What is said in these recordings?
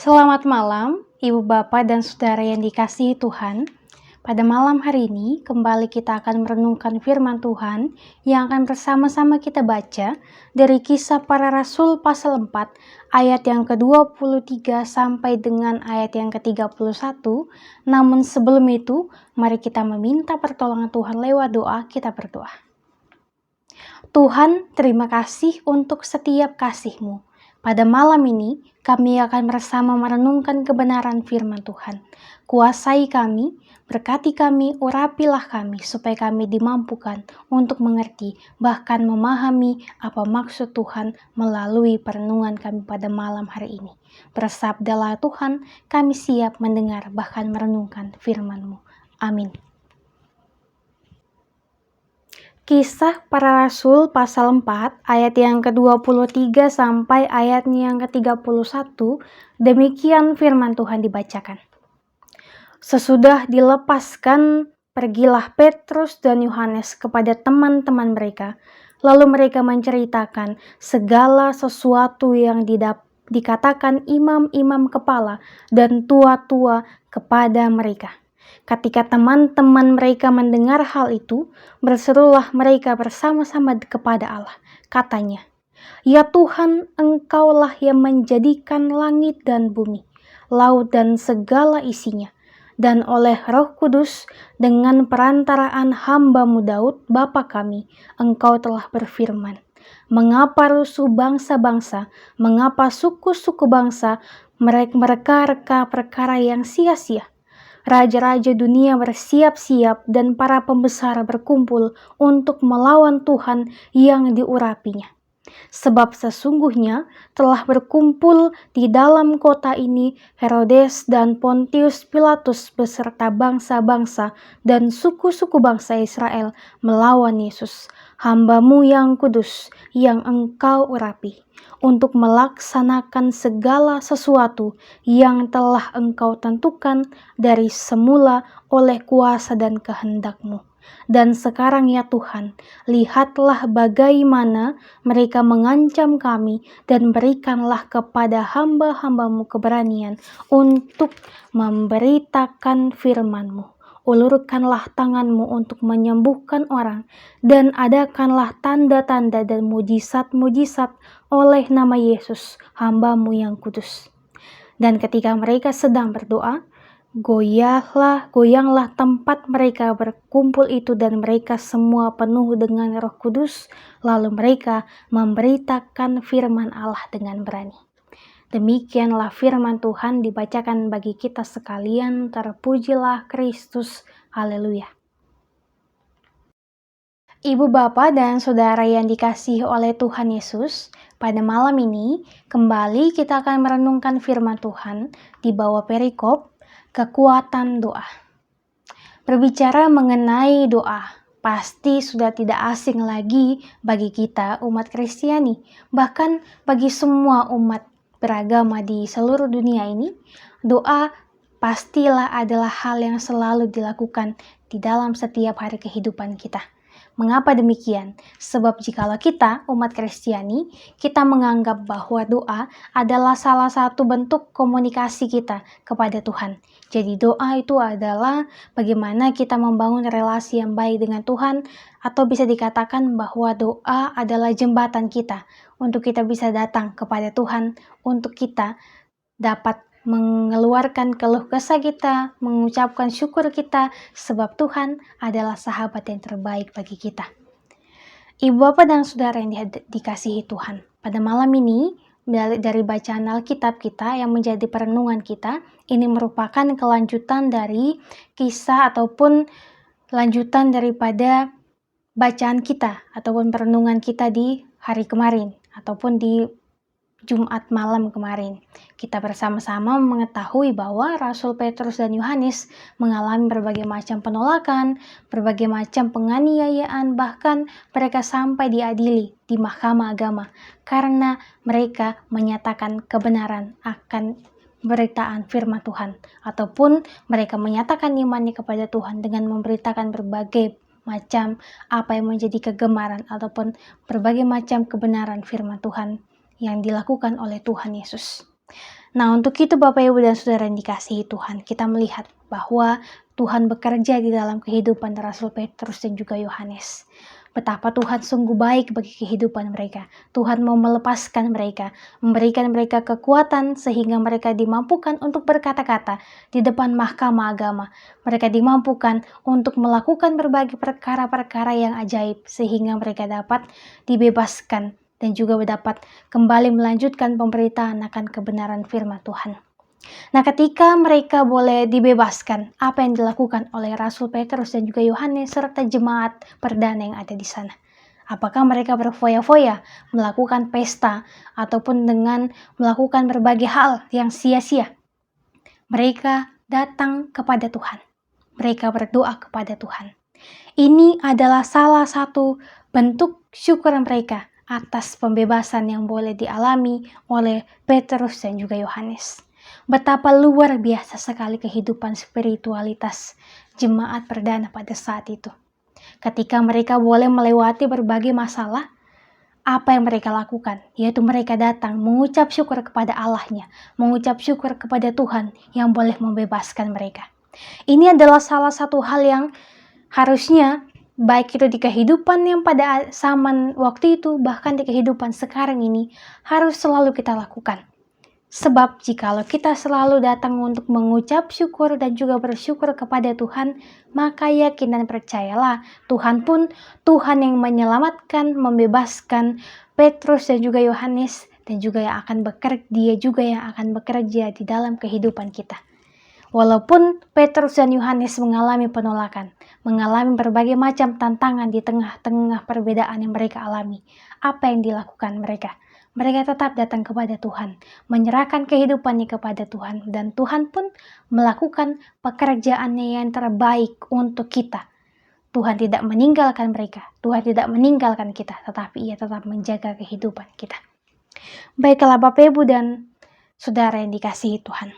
Selamat malam, Ibu Bapak dan Saudara yang dikasihi Tuhan. Pada malam hari ini, kembali kita akan merenungkan firman Tuhan yang akan bersama-sama kita baca dari Kisah Para Rasul pasal 4, ayat yang ke-23 sampai dengan ayat yang ke-31. Namun sebelum itu, mari kita meminta pertolongan Tuhan lewat doa. Kita berdoa. Tuhan, terima kasih untuk setiap kasih-Mu. Pada malam ini, kami akan bersama merenungkan kebenaran firman Tuhan. Kuasai kami, berkati kami, urapilah kami, supaya kami dimampukan untuk mengerti, bahkan memahami apa maksud Tuhan melalui perenungan kami pada malam hari ini. Bersabdalah Tuhan, kami siap mendengar bahkan merenungkan firman-Mu. Amin. Kisah Para Rasul pasal 4 ayat yang ke-23 sampai ayatnya yang ke-31, demikian firman Tuhan dibacakan. Sesudah dilepaskan, pergilah Petrus dan Yohanes kepada teman-teman mereka, lalu mereka menceritakan segala sesuatu yang dikatakan imam-imam kepala dan tua-tua kepada mereka. Ketika teman-teman mereka mendengar hal itu, berserulah mereka bersama-sama kepada Allah. Katanya, "Ya Tuhan, Engkaulah yang menjadikan langit dan bumi, laut dan segala isinya, dan oleh Roh Kudus dengan perantaraan hamba-Mu Daud, Bapa kami, Engkau telah berfirman, mengapa rusuh bangsa-bangsa, mengapa suku-suku bangsa mereka-reka perkara yang sia-sia? Raja-raja dunia bersiap-siap dan para pembesar berkumpul untuk melawan Tuhan yang diurapinya. Sebab sesungguhnya telah berkumpul di dalam kota ini Herodes dan Pontius Pilatus beserta bangsa-bangsa dan suku-suku bangsa Israel melawan Yesus, hamba-Mu yang kudus, yang Engkau urapi, untuk melaksanakan segala sesuatu yang telah Engkau tentukan dari semula oleh kuasa dan kehendak-Mu. Dan sekarang ya Tuhan, lihatlah bagaimana mereka mengancam kami, dan berikanlah kepada hamba-hamba-Mu keberanian untuk memberitakan firman-Mu. Ulurkanlah tangan-Mu untuk menyembuhkan orang, dan adakanlah tanda-tanda dan mujizat-mujizat oleh nama Yesus, hamba-Mu yang kudus." Dan ketika mereka sedang berdoa, goyanglah tempat mereka berkumpul itu, dan mereka semua penuh dengan Roh Kudus, lalu mereka memberitakan firman Allah dengan berani. Demikianlah firman Tuhan dibacakan bagi kita sekalian. Terpujilah Kristus. Haleluya. Ibu Bapak dan Saudara yang dikasihi oleh Tuhan Yesus, pada malam ini kembali kita akan merenungkan firman Tuhan di bawah perikop kekuatan doa. Berbicara mengenai doa, pasti sudah tidak asing lagi bagi kita umat Kristiani, bahkan bagi semua umat beragama di seluruh dunia ini. Doa pastilah adalah hal yang selalu dilakukan di dalam setiap hari kehidupan kita. Mengapa demikian? Sebab jikalau kita, umat Kristiani, kita menganggap bahwa doa adalah salah satu bentuk komunikasi kita kepada Tuhan. Jadi doa itu adalah bagaimana kita membangun relasi yang baik dengan Tuhan, atau bisa dikatakan bahwa doa adalah jembatan kita untuk kita bisa datang kepada Tuhan, untuk kita dapat mengeluarkan keluh kesah kita, mengucapkan syukur kita, sebab Tuhan adalah sahabat yang terbaik bagi kita. Ibu Bapak dan Saudara yang dikasihi Tuhan, pada malam ini dari bacaan Alkitab kita yang menjadi perenungan kita, ini merupakan kelanjutan dari kisah ataupun lanjutan daripada bacaan kita ataupun perenungan kita di hari kemarin ataupun di Jumat malam kemarin. Kita bersama-sama mengetahui bahwa Rasul Petrus dan Yohanes mengalami berbagai macam penolakan, berbagai macam penganiayaan, bahkan mereka sampai diadili di mahkamah agama karena mereka menyatakan kebenaran akan pemberitaan firman Tuhan, ataupun mereka menyatakan imannya kepada Tuhan dengan memberitakan berbagai macam apa yang menjadi kegemaran ataupun berbagai macam kebenaran firman Tuhan yang dilakukan oleh Tuhan Yesus. Nah, untuk itu Bapak Ibu dan Saudara yang dikasihi Tuhan, kita melihat bahwa Tuhan bekerja di dalam kehidupan Rasul Petrus dan juga Yohanes. Betapa Tuhan sungguh baik bagi kehidupan mereka. Tuhan mau melepaskan mereka, memberikan mereka kekuatan sehingga mereka dimampukan untuk berkata-kata di depan mahkamah agama. Mereka dimampukan untuk melakukan berbagai perkara-perkara yang ajaib sehingga mereka dapat dibebaskan dan juga dapat kembali melanjutkan pemberitaan akan kebenaran firman Tuhan. Nah, ketika mereka boleh dibebaskan, apa yang dilakukan oleh Rasul Petrus dan juga Yohanes serta jemaat perdana yang ada di sana? Apakah mereka berfoya-foya melakukan pesta ataupun dengan melakukan berbagai hal yang sia-sia? Mereka datang kepada Tuhan. Mereka berdoa kepada Tuhan. Ini adalah salah satu bentuk syukur mereka atas pembebasan yang boleh dialami oleh Petrus dan juga Yohanes. Betapa luar biasa sekali kehidupan spiritualitas jemaat perdana pada saat itu. Ketika mereka boleh melewati berbagai masalah, apa yang mereka lakukan? Yaitu mereka datang mengucap syukur kepada Allahnya, mengucap syukur kepada Tuhan yang boleh membebaskan mereka. Ini adalah salah satu hal yang harusnya baik itu di kehidupan yang pada zaman waktu itu, bahkan di kehidupan sekarang ini, harus selalu kita lakukan. Sebab jikalau kita selalu datang untuk mengucap syukur dan juga bersyukur kepada Tuhan, maka yakin dan percayalah Tuhan pun Tuhan yang menyelamatkan, membebaskan Petrus dan juga Yohanes, dan juga yang akan bekerja, dia juga yang akan bekerja di dalam kehidupan kita. Walaupun Petrus dan Yohanes mengalami penolakan, mengalami berbagai macam tantangan di tengah-tengah perbedaan yang mereka alami, apa yang dilakukan mereka? Mereka tetap datang kepada Tuhan, menyerahkan kehidupannya kepada Tuhan, dan Tuhan pun melakukan pekerjaannya yang terbaik untuk kita. Tuhan tidak meninggalkan mereka, Tuhan tidak meninggalkan kita, tetapi Ia tetap menjaga kehidupan kita. Baiklah Bapak Ibu dan Saudara yang dikasihi Tuhan.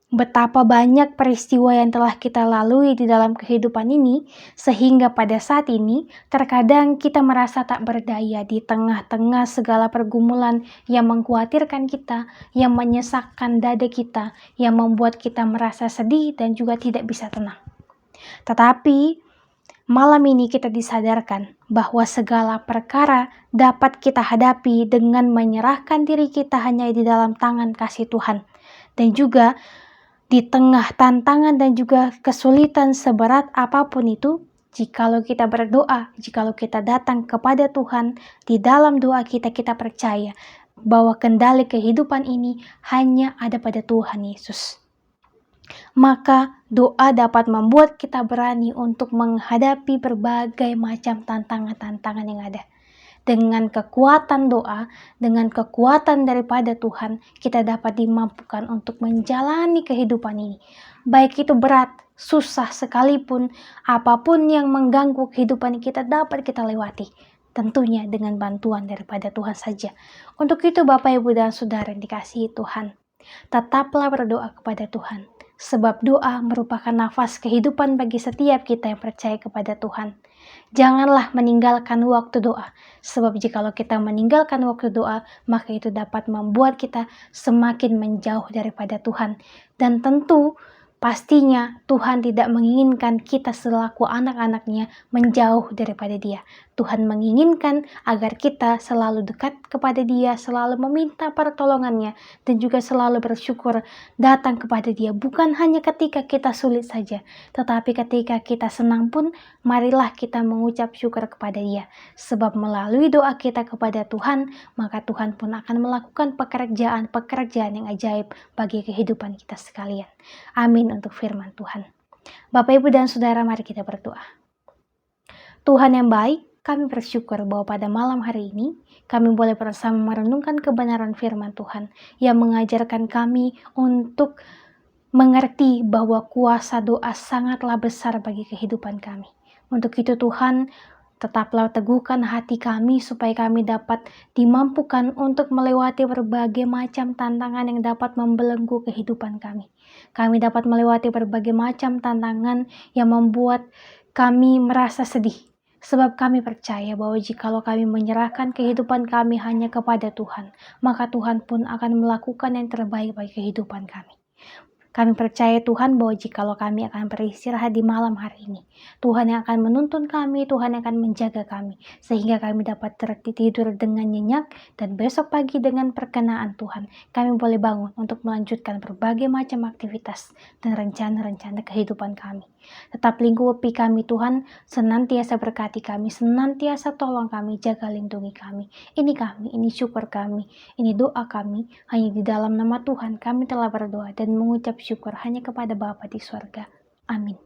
Betapa banyak peristiwa yang telah kita lalui di dalam kehidupan ini, sehingga pada saat ini terkadang kita merasa tak berdaya di tengah-tengah segala pergumulan yang mengkhawatirkan kita, yang menyesakkan dada kita, yang membuat kita merasa sedih dan juga tidak bisa tenang. Tetapi malam ini kita disadarkan bahwa segala perkara dapat kita hadapi dengan menyerahkan diri kita hanya di dalam tangan kasih Tuhan. Dan juga di tengah tantangan dan juga kesulitan seberat apapun itu, jikalau kita berdoa, jikalau kita datang kepada Tuhan, di dalam doa kita percaya bahwa kendali kehidupan ini hanya ada pada Tuhan Yesus. Maka doa dapat membuat kita berani untuk menghadapi berbagai macam tantangan-tantangan yang ada. Dengan kekuatan doa, dengan kekuatan daripada Tuhan, kita dapat dimampukan untuk menjalani kehidupan ini. Baik itu berat, susah sekalipun, apapun yang mengganggu kehidupan kita dapat kita lewati. Tentunya dengan bantuan daripada Tuhan saja. Untuk itu Bapak Ibu dan Saudara yang dikasihi Tuhan, tetaplah berdoa kepada Tuhan. Sebab doa merupakan nafas kehidupan bagi setiap kita yang percaya kepada Tuhan. Janganlah meninggalkan waktu doa, sebab jikalau kita meninggalkan waktu doa, maka itu dapat membuat kita semakin menjauh daripada Tuhan. Dan tentu pastinya Tuhan tidak menginginkan kita selaku anak-anaknya menjauh daripada Dia. Tuhan menginginkan agar kita selalu dekat kepada Dia, selalu meminta pertolongannya, dan juga selalu bersyukur datang kepada Dia. Bukan hanya ketika kita sulit saja, tetapi ketika kita senang pun, marilah kita mengucap syukur kepada Dia. Sebab melalui doa kita kepada Tuhan, maka Tuhan pun akan melakukan pekerjaan-pekerjaan yang ajaib bagi kehidupan kita sekalian. Amin untuk firman Tuhan. Bapak, Ibu, dan Saudara, mari kita berdoa. Tuhan yang baik, kami bersyukur bahwa pada malam hari ini kami boleh bersama merenungkan kebenaran firman Tuhan yang mengajarkan kami untuk mengerti bahwa kuasa doa sangatlah besar bagi kehidupan kami. Untuk itu Tuhan, tetaplah teguhkan hati kami supaya kami dapat dimampukan untuk melewati berbagai macam tantangan yang dapat membelenggu kehidupan kami. Kami dapat melewati berbagai macam tantangan yang membuat kami merasa sedih. Sebab kami percaya bahwa jikalau kami menyerahkan kehidupan kami hanya kepada Tuhan, maka Tuhan pun akan melakukan yang terbaik bagi kehidupan kami. Kami percaya Tuhan bahwa jikalau kami akan beristirahat di malam hari ini, Tuhan yang akan menuntun kami, Tuhan yang akan menjaga kami, sehingga kami dapat tertidur dengan nyenyak, dan besok pagi dengan perkenaan Tuhan, kami boleh bangun untuk melanjutkan berbagai macam aktivitas dan rencana-rencana kehidupan kami. Tetap lingkupi kami Tuhan, senantiasa berkati kami, senantiasa tolong kami, jaga lindungi kami. Ini syukur kami, ini doa kami, hanya di dalam nama Tuhan kami telah berdoa dan mengucap syukur hanya kepada Bapa di surga. Amin.